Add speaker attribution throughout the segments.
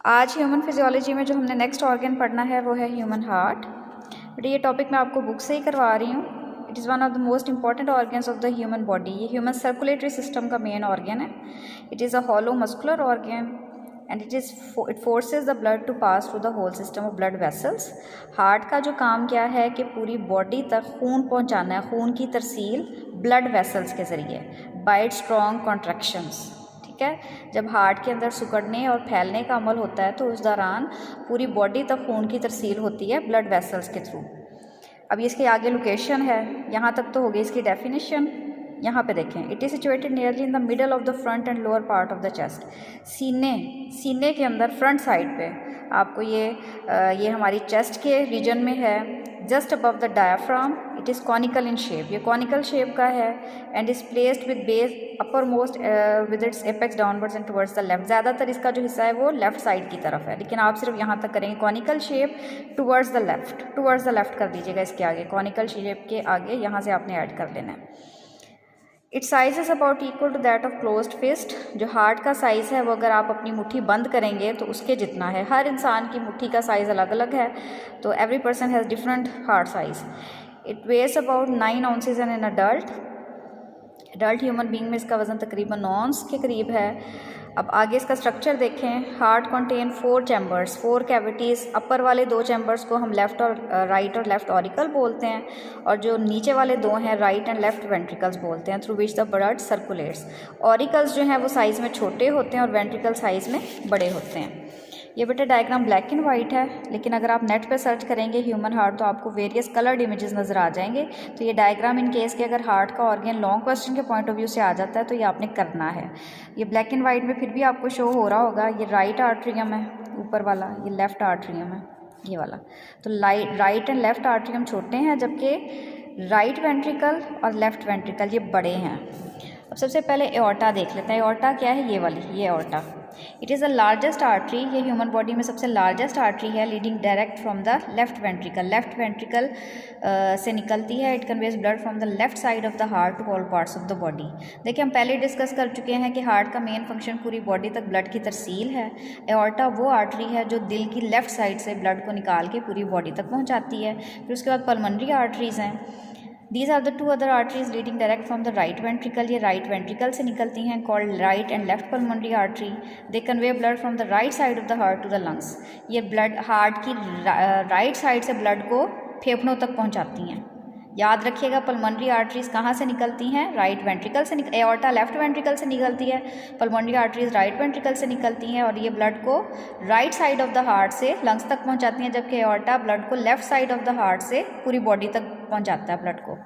Speaker 1: आज human physiology में जो हमने नेक्स्ट ऑर्गन पढ़ना है वो है ह्यूमन हार्ट। बट ये टॉपिक मैं आपको बुक से ही करवा रही हूँ। It is one of the most important organs of the human body. ये ह्यूमन सर्कुलेटरी सिस्टम का मेन ऑर्गन है। It is a hollow muscular organ and it forces the blood to pass through the whole system of blood vessels. Heart का जो काम क्या है कि पूरी बॉडी तक खून पहुँचाना है, खून की तरसील ब्लड वेसल्स के ज़रिए बाय स्ट्रॉन्ग कॉन्ट्रैक्शंस। ठीक है, जब हार्ट के अंदर सिकुड़ने और फैलने का अमल होता है तो उस दौरान पूरी बॉडी तक खून की तरसील होती है ब्लड वेसल्स के थ्रू। अब इसके आगे लोकेशन है, यहाँ तक तो हो गई इसकी डेफिनेशन। यहाँ पे देखें, it is situated nearly in the middle of the front end lower part of the chest. सीने के अंदर फ्रंट साइड पे आपको ये हमारी चेस्ट के रीजन में है, just above the diaphragm. It is conical in shape, ये कॉनिकल शेप का है and is placed with base upper most with its apex downwards and towards the left. ज़्यादातर इसका जो हिस्सा है वो लेफ्ट साइड की तरफ है, लेकिन आप सिर्फ यहाँ तक करेंगे conical shape towards the left कर दीजिएगा। इसके आगे कॉनिकल शेप के आगे यहाँ से आपने ऐड कर लेना है। Its size is about equal to that of closed fist. जो हार्ट का साइज़ है वो अगर आप अपनी मुट्ठी बंद करेंगे तो उसके जितना है। हर इंसान की मुट्ठी का साइज़ अलग अलग है, तो every person has different heart size. It was about 9 ounces an an adult human being में इसका वज़न तकरीबन 9 ounce के करीब है। अब आगे इसका स्ट्रक्चर देखें। Heart contain 4 chambers, 4 cavities. Upper वाले 2 चैम्बर्स को हम लेफ़्ट और राइट और लेफ़्ट ऑरिकल बोलते हैं, और जो नीचे वाले 2 हैं राइट एंड लेफ़्ट वेंट्रिकल्स बोलते हैं, through which the blood circulates. Auricles जो हैं वो साइज़ में छोटे होते हैं और वेंट्रिकल साइज़ में बड़े होते हैं। ये बेटा डायग्राम ब्लैक एंड वाइट है, लेकिन अगर आप नेट पे सर्च करेंगे ह्यूमन हार्ट तो आपको वेरियस कलर्ड इमेजेस नज़र आ जाएंगे। तो ये डायग्राम इन केस के अगर हार्ट का ऑर्गन लॉन्ग क्वेश्चन के पॉइंट ऑफ व्यू से आ जाता है तो ये आपने करना है। ये ब्लैक एंड वाइट में फिर भी आपको शो हो रहा होगा। ये राइट आर्ट्रियम है ऊपर वाला, ये लेफ़्ट आर्ट्रियम है ये वाला। तो राइट एंड लेफ़्ट आर्ट्रियम छोटे हैं, जबकि राइट वेंट्रिकल और लेफ़्ट वेंट्रिकल ये बड़े हैं। अब सबसे पहले एओर्टा देख लेते हैं। एओर्टा क्या है? ये वाली, ये aorta. It is the largest artery, ये ह्यूमन बॉडी में सबसे लार्जेस्ट आर्टरी है, leading direct from the left ventricle से निकलती है। It conveys blood from the left side of the heart to all parts of the body. देखिए, हम पहले डिस्कस कर चुके हैं कि हार्ट का मेन फंक्शन पूरी बॉडी तक ब्लड की तरसील है। एओर्टा वो आर्टरी है जो दिल की लेफ्ट साइड से ब्लड को निकाल के पूरी बॉडी तक पहुँचाती है। फिर उसके बाद पल्मोनरी आर्टरीज़ हैं। These are the 2 other arteries leading direct from the right ventricle. ये right ventricle से निकलती हैं, called right and left pulmonary artery. They convey blood from the right side of the heart to the lungs. ये blood heart की right side से blood को फेफड़ों तक पहुंचाती हैं। याद रखिएगा, पल्मोनरी आर्टरीज कहाँ से निकलती हैं? राइट वेंट्रिकल से। एओर्टा लेफ्ट वेंट्रिकल से निकलती है, पल्मोनरी आर्टरीज राइट वेंट्रिकल से निकलती हैं, और ये ब्लड को right side of the heart से लंग्स तक पहुंचाती हैं, जबकि एओर्टा ब्लड को left side of the heart से पूरी बॉडी तक पहुंचाता है ब्लड को।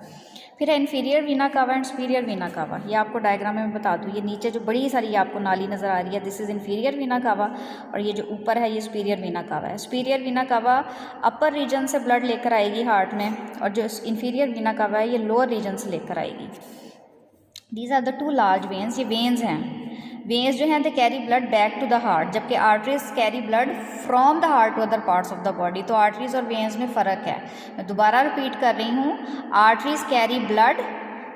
Speaker 1: फिर है इन्फीरियर वीना कावा एंड सुपीरियर वीना कावा। ये आपको डायग्राम में बता दूँ, ये नीचे जो बड़ी सारी आपको नाली नज़र आ रही है, दिस इज़ इन्फीरियर वीना कावा, और ये जो ऊपर है ये सुपीरियर वीना कावा है। सुपीरियर वीना कावा अपर रीजन से ब्लड लेकर आएगी हार्ट में, और जो इन्फीरियर वीना कावा है ये लोअर रीजन से लेकर आएगी। These are the 2 large veins, ये वेन्स हैं। वेन्स जो हैं they carry blood back to the heart, जबकि arteries carry blood from the heart to other parts of the body. तो आर्टरीज और वेन्स में फ़र्क है। मैं दोबारा रिपीट कर रही हूँ, arteries carry blood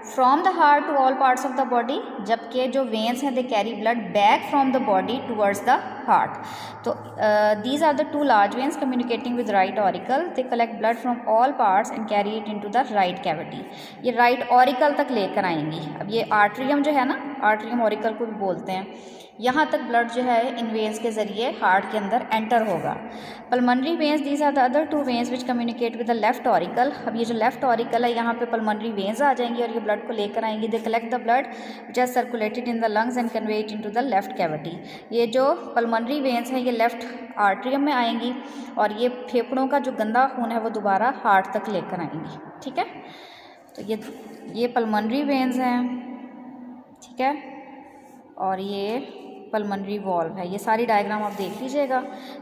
Speaker 1: from the heart to all parts of the body, जबकि जो वेन्स हैं they carry blood back from the body towards the heart. तो these are the 2 large veins communicating with right auricle. They collect blood from all parts and carry it into the right cavity. ये right auricle तक लेकर आएंगी। अब ये atrium जो है ना, आर्ट्रियम ऑरिकल को भी बोलते हैं, यहाँ तक ब्लड जो है इन वेन्स के ज़रिए हार्ट के अंदर एंटर होगा। Pulmonary veins, these are the other 2 veins which communicate with the left auricle. अब ये जो लेफ्ट ऑरिकल है यहाँ पे पल्मोनरी वेन्स आ जाएंगी और ये ब्लड को लेकर आएंगी। They collect the blood which are circulated in the lungs and convey it into the left cavity. ये जो पल्मोनरी वेन्स हैं ये लेफ्ट आर्ट्रियम में आएंगी, और ये फेफड़ों का जो गंदा खून है वो दोबारा हार्ट तक लेकर आएंगी। ठीक है, तो ये पल्मोनरी वेन्स हैं, ठीक है, और ये पल्मोनरी वॉल्व है। ये सारी डायग्राम आप देख लीजिएगा।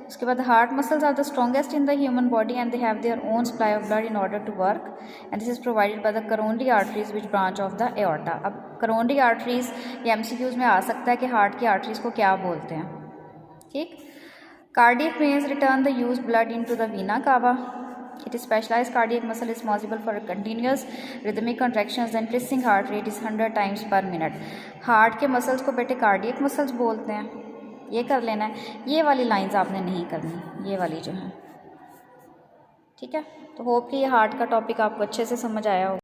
Speaker 1: उसके बाद heart muscles are the strongest in the human body and they have their own supply of blood in order to work, and this is provided by the coronary arteries which branch of the aorta. अब coronary arteries ये MCQs में आ सकता है कि heart की arteries को क्या बोलते हैं। ठीक, cardiac veins return the used blood into the vena cava. It is specialized cardiac muscle responsible for continuous rhythmic contractions and tracing heart rate is 100 times per minute. Heart के muscles को बेटे cardiac muscles बोलते हैं। ये कर लेना है। ये वाली लाइंस आपने नहीं करनी, ये वाली जो है, ठीक है। तो होप कि ये हार्ट का टॉपिक आपको अच्छे से समझ आया होगा।